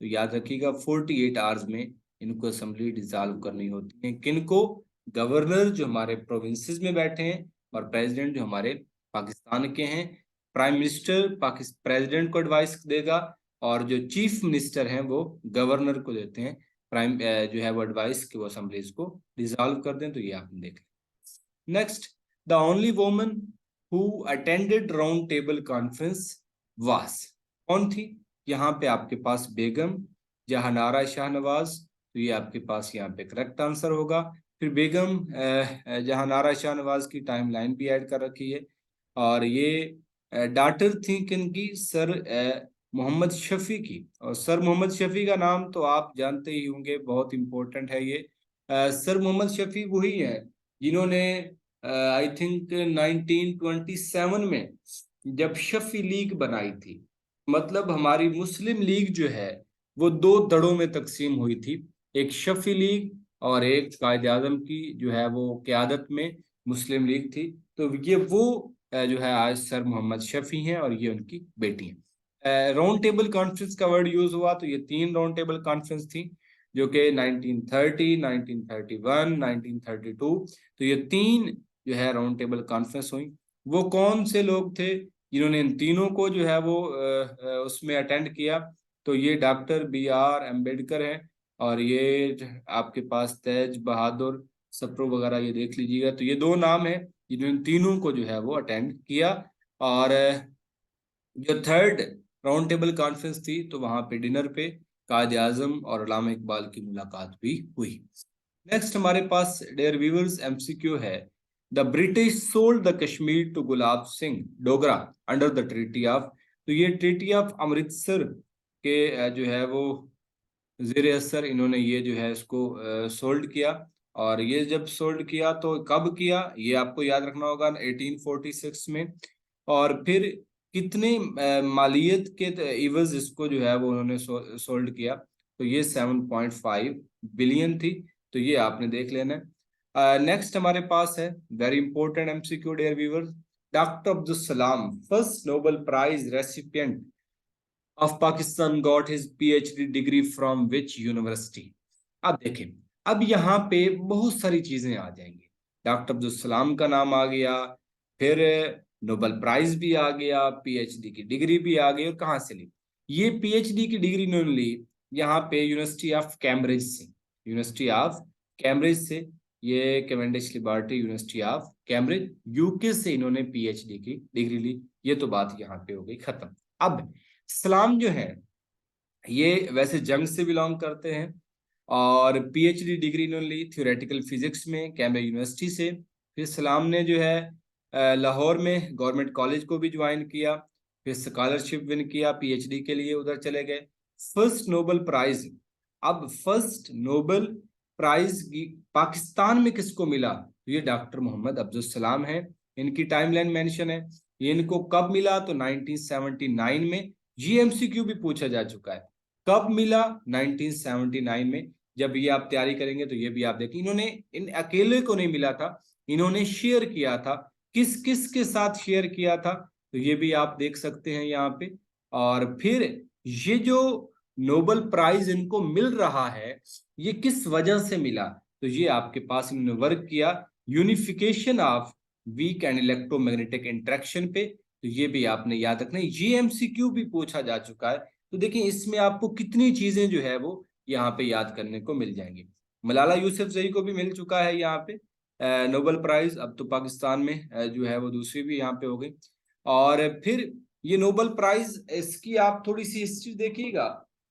तो याद रखिएगा 48 hours में इनको असेंबली डिसॉल्व करनी होती है। किनको, गवर्नर जो हमारे प्रोविंसेस में बैठे हैं, और प्रेसिडेंट जो हमारे पाकिस्तान के हैं। प्राइम मिनिस्टर प्रेसिडेंट को एडवाइस देगा, और जो चीफ मिनिस्टर हैं वो गवर्नर को देते हैं प्राइम जो है वो एडवाइस कि वो असेंबलीज को डिसॉल्व कर दें। तो ये आपने देख लिया। Next, the only woman who attended round table conference was, कौन थी, यहाँ पे आपके पास बेगम जहानारा शाहनवाज, तो ये आपके पास यहाँ पे करेक्ट आंसर होगा। फिर बेगम जहानारा शाहनवाज की टाइमलाइन भी ऐड कर रखी है। और ये डॉटर थी किनकी, सर मोहम्मद शफी की। और सर मोहम्मद शफी का नाम तो आप जानते ही होंगे, बहुत इंपॉर्टेंट है ये। सर मोहम्मद शफी वही है जिन्होंने आई थिंक 1927 में जब शफी लीग बनाई थी, मतलब हमारी मुस्लिम लीग जो है वो 2 धड़ों में तकसीम हुई थी, एक शफी लीग और एक कायद आजम की जो है वो क्यादत में मुस्लिम लीग थी। तो ये वो जो है आज सर मोहम्मद शफी हैं, और ये उनकी बेटी हैं। राउंड टेबल कॉन्फ्रेंस का वर्ड यूज हुआ, तो ये 3 राउंड टेबल कॉन्फ्रेंस थी, जो कि 1930, 1931, 1932। तो ये 3 जो है राउंड टेबल कॉन्फ्रेंस हुई। वो कौन से लोग थे जिन्होंने इन तीनों को जो है वो उसमें अटेंड किया, तो ये डॉक्टर BR अम्बेडकर हैं, और ये आपके पास तेज बहादुर सप्रो वगैरह ये देख लीजिएगा। तो ये 2 नाम हैं जिन्होंने तीनों को जो है वो अटेंड किया। और जो थर्ड राउंड टेबल कॉन्फ्रेंस थी, तो वहां पे डिनर पे कायद आजम और अल्लामा इकबाल की मुलाकात भी हुई। नेक्स्ट हमारे पास डियर व्यूअर्स MCQ है, the British sold the Kashmir to Gulab Singh Dogra under the treaty of. तो ये ट्रीटी ऑफ अमृतसर के जो है वो जेर असर इन्होंने ये जो है इसको सोल्ड किया। और ये जब सोल्ड किया तो कब किया, ये आपको याद रखना होगा 1846 में। और फिर कितने मालियत के इवज इसको जो है वो उन्होंने सोल्ड किया, तो ये 7.5 बिलियन थी। तो ये आपने देख लेना है। नेक्स्ट हमारे पास है very important MCQ dear viewers, doctor Abdul Salam first Nobel prize recipient of Pakistan got his PhD degree from which university. अब देखें, अब यहाँ पे बहुत सारी चीजें आ जाएंगी। डॉक्टर अब्दुल सलाम का नाम आ गया, फिर नोबेल प्राइज भी आ गया, PhD की डिग्री भी आ गई, और कहाँ से ली ये PhD की डिग्री इन्होंने ली, यहाँ पे यूनिवर्सिटी ऑफ कैम्ब्रिज से, यूनिवर्सिटी ऑफ कैम्ब्रिज से, ये Cavendish liberty university of Cambridge UK से इन्होंने पीएचडी की डिग्री ली। ये तो बात यहाँ पे हो गई खत्म। अब सलाम जो है ये वैसे जंग से बिलोंग करते हैं और पीएचडी डिग्री इन्होंने ली थ्योरेटिकल फिजिक्स में कैम्ब्रिज यूनिवर्सिटी से। फिर सलाम ने जो है लाहौर में गवर्नमेंट कॉलेज को भी ज्वाइन किया, फिर स्कॉलरशिप विन किया पीएचडी के लिए, उधर चले गए। फर्स्ट नोबेल प्राइज, अब फर्स्ट नोबेल प्राइज पाकिस्तान में किसको मिला? तो ये डॉक्टर मोहम्मद अब्दुल सलाम है। इनकी टाइमलाइन मेंशन है, ये इनको कब मिला? तो 1979 में। ये एमसीक्यू भी पूछा जा चुका है, कब मिला? 1979 में। जब ये आप तैयारी करेंगे तो ये भी आप देखें, इन्होंने इन अकेले को नहीं मिला था, इन्होंने शेयर किया था। किस किस के साथ शेयर किया था? तो ये भी आप देख सकते हैं यहाँ पे। और फिर ये जो नोबेल प्राइज इनको मिल रहा है ये किस वजह से मिला? तो ये आपके पास इन्होंने वर्क किया unification of weak and electromagnetic interaction पे। तो ये भी आपने याद रखना है, ये एमसीक्यू भी पूछा जा चुका है। तो देखिए इसमें आपको कितनी चीजें जो है वो यहाँ पे याद करने को मिल जाएंगी। मलाला यूसुफजई को भी मिल चुका है यहाँ पे नोबेल प्राइज। अब तो पाकिस्तान में जो है वो दूसरी भी यहाँ पे हो गई। और फिर ये नोबेल प्राइज, इसकी आप थोड़ी सी हिस्ट्री देखिएगा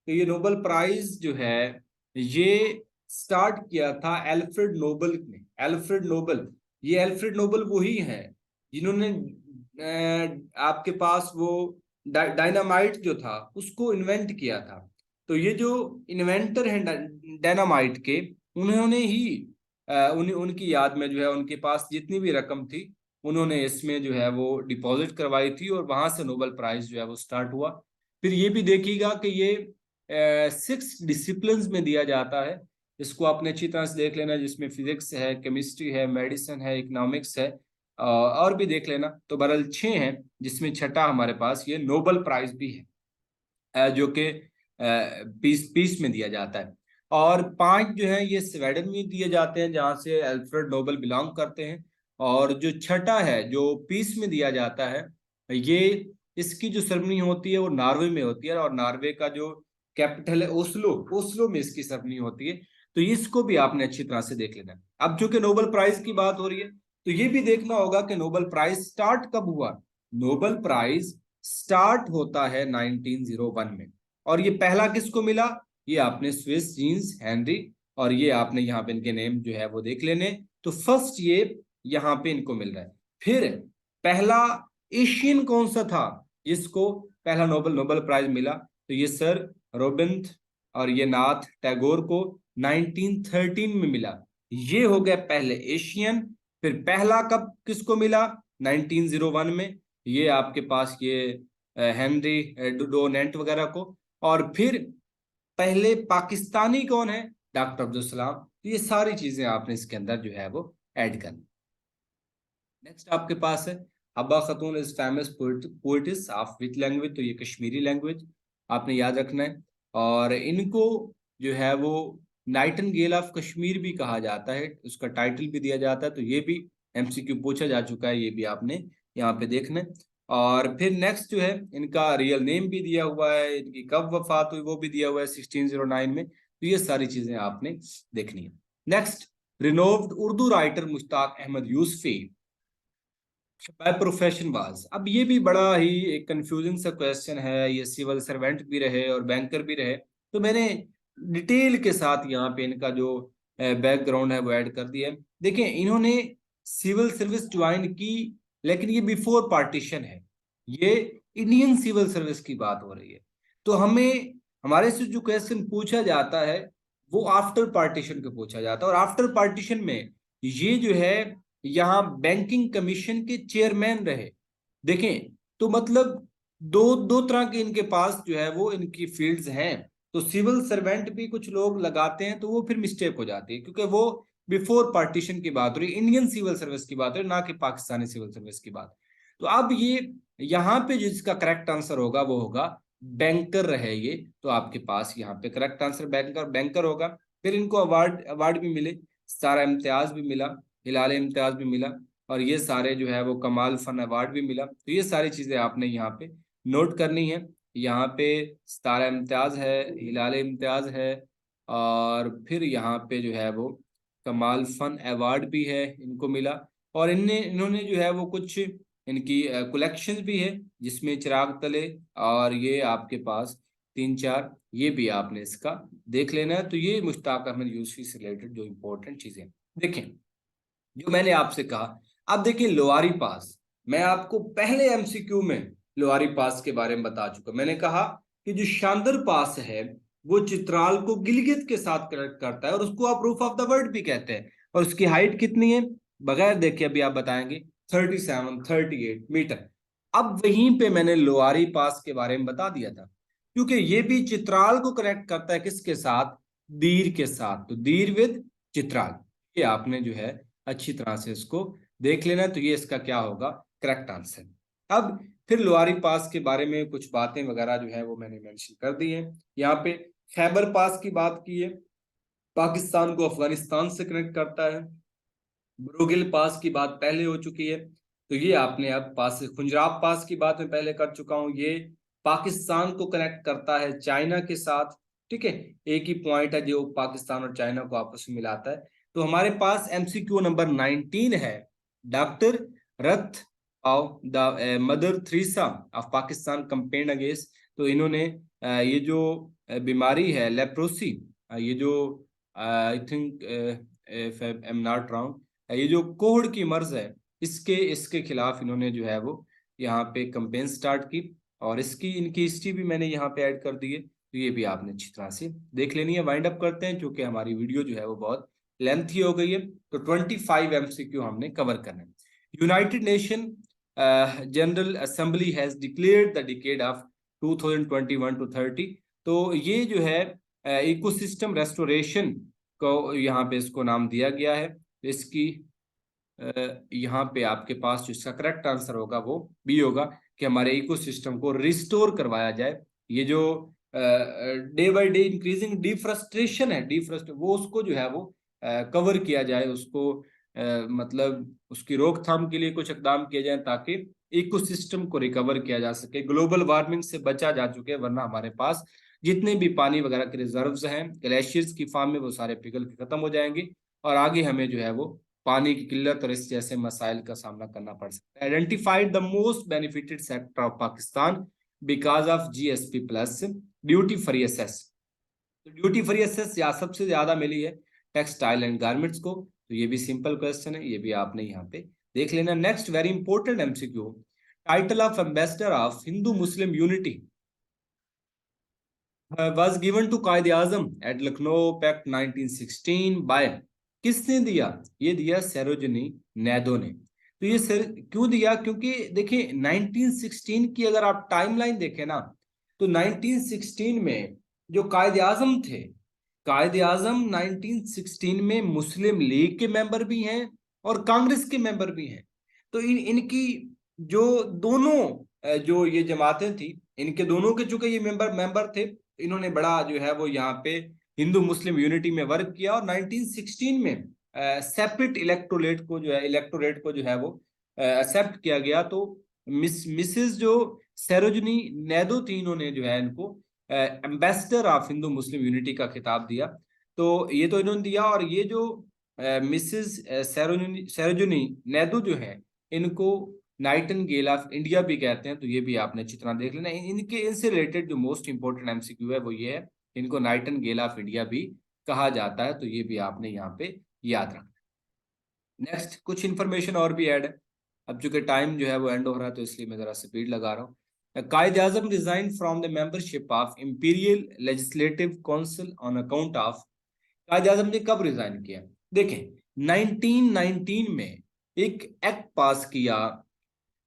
तो ये नोबेल प्राइज जो है ये स्टार्ट किया था एल्फ्रेड नोबेल ने। एल्फ्रेड नोबेल, ये एल्फ्रेड नोबेल वही है जिन्होंने आपके पास वो डायनामाइट जो था उसको इन्वेंट किया था। तो ये जो इन्वेंटर हैं डायनामाइट के, उन्होंने ही उनकी याद में जो है उनके पास जितनी भी रकम थी उन्होंने इसमें जो है वो डिपॉजिट करवाई थी और वहां से नोबेल प्राइज जो है वो स्टार्ट हुआ। फिर ये भी देखिएगा कि ये 6 डिसिप्लिन्स में दिया जाता है। इसको आपने अच्छी तरह से देख लेना, जिसमें फिजिक्स है, केमिस्ट्री है, मेडिसिन है, इकोनॉमिक्स है, और भी देख लेना। तो बहरहाल 6 हैं, जिसमें छठा हमारे पास ये नोबेल प्राइज भी है जो कि पीस पीस में दिया जाता है। और 5 जो है ये स्वीडन में दिए जाते हैं जहाँ से अल्फ्रेड नोबेल बिलोंग करते हैं। और जो छठा है जो पीस में दिया जाता है, ये इसकी जो सेरेमनी होती है वो नॉर्वे में होती है और नॉर्वे का जो कैपिटल है ओस्लो, ओस्लो में इसकी सेरेमनी होती है। तो इसको भी आपने अच्छी तरह से देख लेना है। अब जो कि नोबेल प्राइज की बात हो रही है तो ये भी देखना होगा कि नोबेल प्राइज स्टार्ट कब हुआ। नोबेल प्राइज स्टार्ट होता है 1901 में। और ये पहला किसको मिला? ये आपने स्विस जीन्स हेनरी, और ये आपने यहाँ पे इनके नेम जो है वो देख लेने। तो फर्स्ट ये यहाँ पे इनको मिल रहा है। फिर पहला एशियन कौन सा था जिसको पहला नोबेल नोबेल प्राइज मिला? तो ये सर रविंद्र और ये नाथ टैगोर को 1913 में मिला। ये हो गया पहले एशियन। फिर पहला कब किसको मिला? 1901 में। ये आपके पास ये हेनरी डोनेंट वगैरह को। और फिर पहले पाकिस्तानी कौन है? डॉक्टर अब्दुल सलाम। तो ये सारी चीजें आपने इसके अंदर जो है वो ऐड करनी। नेक्स्ट आपके पास है हब्बा खातून is famous पोइटिस of which language? तो ये कश्मीरी लैंग्वेज आपने याद रखना है। और इनको जो है वो नाइटिंगेल ऑफ कश्मीर भी कहा जाता है, उसका टाइटल भी दिया जाता है। तो ये भी एमसीक्यू पूछा जा चुका है, ये भी आपने यहाँ पे देखना है। और फिर नेक्स्ट जो है इनका रियल नेम भी दिया हुआ है, इनकी कब वफात हुई वो भी दिया हुआ है 1609 में। तो ये सारी चीजें आपने देखनी है। Next, renowned Urdu writer Mushtaq Ahmad Yousufi by profession was. अब ये भी बड़ा ही एक कंफ्यूजिंग सा क्वेश्चन है। ये सिविल सर्वेंट भी रहे और बैंकर भी रहे। तो मैंने डिटेल के साथ यहाँ पे इनका जो बैकग्राउंड है वो ऐड कर दिया है। देखिए इन्होंने सिविल सर्विस ज्वाइन की, लेकिन ये बिफोर पार्टीशन है, ये इंडियन सिविल सर्विस की बात हो रही है। तो हमें हमारे से जो क्वेश्चन पूछा जाता है वो आफ्टर पार्टीशन का पूछा जाता है। और आफ्टर पार्टीशन में ये जो है यहाँ बैंकिंग कमीशन के चेयरमैन रहे। देखें तो मतलब दो दो तरह के इनके पास जो है वो इनकी फील्ड्स हैं। तो सिविल सर्वेंट भी कुछ लोग लगाते हैं तो वो फिर मिस्टेक हो जाती है, क्योंकि वो बिफोर पार्टीशन की बात हो रही है, इंडियन सिविल सर्विस की बात हो रही है, ना कि पाकिस्तानी सिविल सर्विस की बात। तो अब ये यहाँ पे जिसका करेक्ट आंसर होगा वो होगा बैंकर रहे ये। तो आपके पास यहाँ पे करेक्ट आंसर बैंकर बैंकर होगा। फिर इनको अवार्ड अवार्ड भी मिले, सारा इम्तियाज भी मिला, हिलाल इम्तियाज भी मिला, और ये सारे जो है वो कमाल फन अवार्ड भी मिला। तो ये सारी चीजें आपने यहाँ पे नोट करनी है। यहाँ पे सितारा इम्तियाज है, हिलाल इम्तियाज है, और फिर यहाँ पे जो है वो कमाल फन अवार्ड भी है इनको मिला। और इन्होंने जो है वो कुछ इनकी कलेक्शन भी है, जिसमें चिराग तले और ये आपके पास तीन चार, ये भी आपने इसका देख लेना है। तो ये मुश्ताक अहमद यूसुफी से रिलेटेड जो इंपॉर्टेंट चीजें देखें, जो मैंने आपसे कहा। अब देखिए लोअरी पास, मैं आपको पहले एमसीक्यू में लोअरी पास के बारे में बता चुका। मैंने कहा कि जो शांदर पास है वो चित्राल को गिलगित के साथ कनेक्ट करता है, और उसको आप रूफ ऑफ द वर्ल्ड भी कहते हैं। और उसकी हाइट कितनी है, बगैर देखे अभी आप बताएंगे, 37-38 मीटर। अब वहीं पे मैंने लोअरी पास के बारे में बता दिया था, क्योंकि ये भी चित्राल को कनेक्ट करता है किसके साथ, दीर के साथ। तो दीर विद चित्राल, ये आपने जो है अच्छी तरह से इसको देख लेना। तो ये इसका क्या होगा, करेक्ट आंसर। अब फिर लोअरी पास के बारे में कुछ बातें वगैरह जो है वो मैंने मेंशन कर दी है। यहाँ पे खैबर पास की बात की है, पाकिस्तान को अफगानिस्तान से कनेक्ट करता है। ब्रोगिल पास की बात पहले हो चुकी है, तो ये आपने अब पास, खुंजराब पास की बात मैं पहले कर चुका हूं, ये पाकिस्तान को कनेक्ट करता है चाइना के साथ। ठीक है, एक ही पॉइंट है जो पाकिस्तान और चाइना को आपस में मिलाता है। तो हमारे पास एमसीक्यू नंबर 19 है, doctor Ruth of the mother Teresa of Pakistan campaign against. तो इन्होंने ये जो बीमारी है लेप्रोसी, ये जो I think if I am not wrong, ये जो कोहड़ की मर्ज है, इसके इसके खिलाफ इन्होंने जो है वो यहाँ पे कंपेन स्टार्ट की। और इसकी इनकी हिस्ट्री भी मैंने यहाँ पे ऐड कर दी है, तो ये भी आपने अच्छी तरह से देख लेनी है। वाइंड अप करते हैं, क्योंकि हमारी वीडियो जो है वो बहुत लेंथी हो गई है। तो 25 एमसीक्यू हमने कवर करना है। United Nation General Assembly has declared the decade of 2021 to 30। तो ये जो है इकोसिस्टम रेस्टोरेशन को यहाँ पे इसको नाम दिया गया है। इसकी यहाँ पे आपके पास जो इसका करेक्ट आंसर होगा वो बी होगा, कि हमारे इकोसिस्टम को रिस्टोर करवाया जाए। ये जो डे बाय डे इंक्रीजिंग डिफ्रस्ट्रेशन है, डिफ्रस्ट वो उसको जो है वो कवर किया जाए, उसको मतलब उसकी रोकथाम के लिए कुछ इकदाम किए जाए, ताकि इकोसिस्टम को रिकवर किया जा सके। ग्लोबल वार्मिंग से बचा जा चुके, वरना हमारे पास जितने भी पानी वगैरह के रिजर्व्स हैं ग्लेशियर्स की फॉर्म में, वो सारे पिघल के खत्म हो जाएंगे, और आगे हमें जो है वो पानी की किल्लत और इस जैसे मसाइल का सामना करना पड़ सकता है। Identified the most benefited sector of Pakistan because of GSP plus duty free access. तो ड्यूटी फ्री एसेस या सबसे ज्यादा मिली है टेक्सटाइल एंड गारमेंट्स को। तो ये भी सिंपल क्वेश्चन है, ये भी आपने यहाँ पे देख लेना। Next very important MCQ, title of ambassador of Hindu Muslim unity was given to Quaid Azam at Lucknow pact 1916 by, किसने दिया, ये दिया सरोजनी नैदो ने। तो ये सर क्यों दिया, क्योंकि देखिए 1916 की अगर आप टाइमलाइन देखें ना, तो 1916 में जो कायद आजम थे, कायद आजम 1916 में मुस्लिम लीग के मेंबर भी हैं और कांग्रेस के मेंबर भी हैं। तो इनकी जो दोनों जो ये जमातें थी, इनके दोनों के चूंकि ये मेंबर मेंबर थे, इन्होंने बड़ा जो है वो यहाँ पे हिंदू मुस्लिम यूनिटी में वर्क किया। और 1916 में सेपरेट इलेक्टोरेट को जो है वो एक्सेप्ट किया गया। तो मिसेस जो सरोजनी नैदो थी, इन्होंने जो है इनको ambassador of Hindu Muslim unity का खिताब दिया। तो ये तो इन्होंने दिया, और ये जो मिसेस सरोजनी नैदू जो है, इनको नाइटिंगेल ऑफ इंडिया भी कहते हैं। तो ये भी आपने अच्छी तरह देख लेना। इनके इनसे रिलेटेड जो मोस्ट इंपोर्टेंट एमसीक्यू है वो ये है, इनको नाइटिंगेल ऑफ इंडिया भी कहा जाता है। तो ये भी आपने यहाँ पे याद रखना। नेक्स्ट कुछ इंफॉर्मेशन और भी ऐड है। अब चूंकि टाइम जो है वो एंड हो रहा है, तो इसलिए मैं जरा स्पीड लगा रहा हूँ। Quaid Azam resign from the membership of imperial legislative council on account of, Quaid Azam ने कब रिजाइन किया, देखें 1919 में एक एक्ट पास किया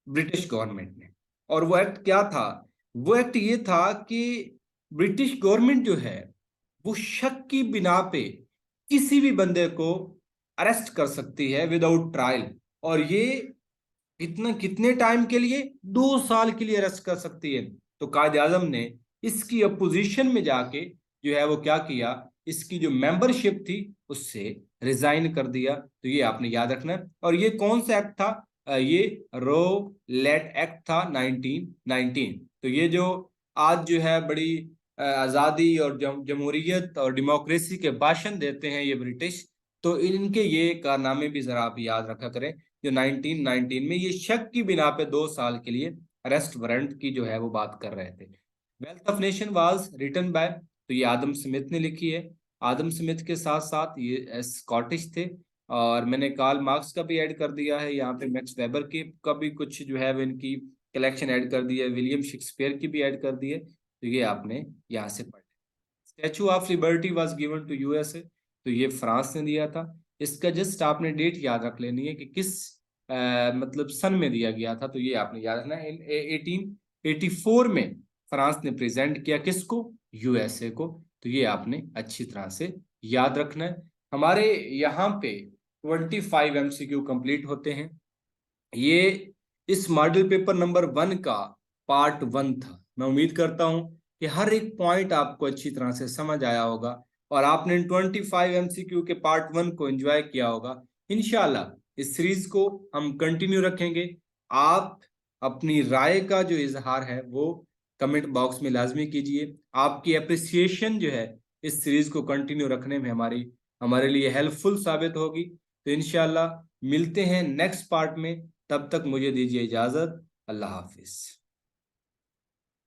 ब्रिटिश गवर्नमेंट ने। और वो एक्ट क्या था, वो एक्ट ये था कि ब्रिटिश गवर्नमेंट जो है वो शक की बिना पे किसी भी बंदे को अरेस्ट कर सकती है विदाउट ट्रायल। और ये इतना कितने टाइम के लिए, 2 साल के लिए अरेस्ट कर सकती है। तो कायद आजम ने इसकी अपोजिशन में जाके जो है वो क्या किया, इसकी जो मेंबरशिप थी उससे रिजाइन कर दिया। तो ये आपने याद रखना है। और ये कौन सा एक्ट था, ये रो लेट एक्ट था 1919। तो ये जो आज जो है बड़ी आज़ादी और जमहूरियत और डेमोक्रेसी के भाषण देते हैं ये ब्रिटिश। तो इनके ये कारनामे भी जरा आप याद रखा करें, जो 1919 में ये शक की बिना पे 2 साल के लिए अरेस्ट वारंट की जो है वो बात कर रहे थे। Wealth of nation was written by, तो ये आदम स्मिथ ने लिखी है। आदम स्मिथ के साथ साथ ये स्कॉटिश थे, और मैंने कार्ल मार्क्स का भी ऐड कर दिया है यहाँ पे, मैक्स वेबर की का भी कुछ जो है वो इनकी कलेक्शन ऐड कर दी है, विलियम शेक्सपियर की भी ऐड कर दी है। तो ये आपने यहाँ से पढ़। Statue of liberty was given to USA, तो ये फ्रांस ने दिया था। इसका जस्ट आपने डेट याद रख लेनी है कि किस मतलब सन में दिया गया था, तो ये आपने याद रखना है। 1884 में फ्रांस ने प्रेजेंट किया किसको, यूएसए को। तो ये आपने अच्छी तरह से याद रखना है। हमारे यहाँ पे 25 MCQ कंप्लीट होते हैं। ये इस मॉडल पेपर नंबर 1 का पार्ट 1 था। मैं उम्मीद करता हूं कि हर एक पॉइंट आपको अच्छी तरह से समझ आया होगा और आपने 25 MCQ के पार्ट 1 को एंजॉय किया होगा। इंशाल्लाह इस सीरीज को हम कंटिन्यू रखेंगे। आप अपनी राय का जो इजहार है वो कमेंट बॉक्स में लाजमी कीजिए। आपकी अप्रिसिएशन जो है इस सीरीज को कंटिन्यू रखने में हमारी हमारे लिए हेल्पफुल साबित होगी। तो इंशाल्लाह मिलते हैं नेक्स्ट पार्ट में। तब तक मुझे दीजिए इजाजत। अल्लाह हाफिज।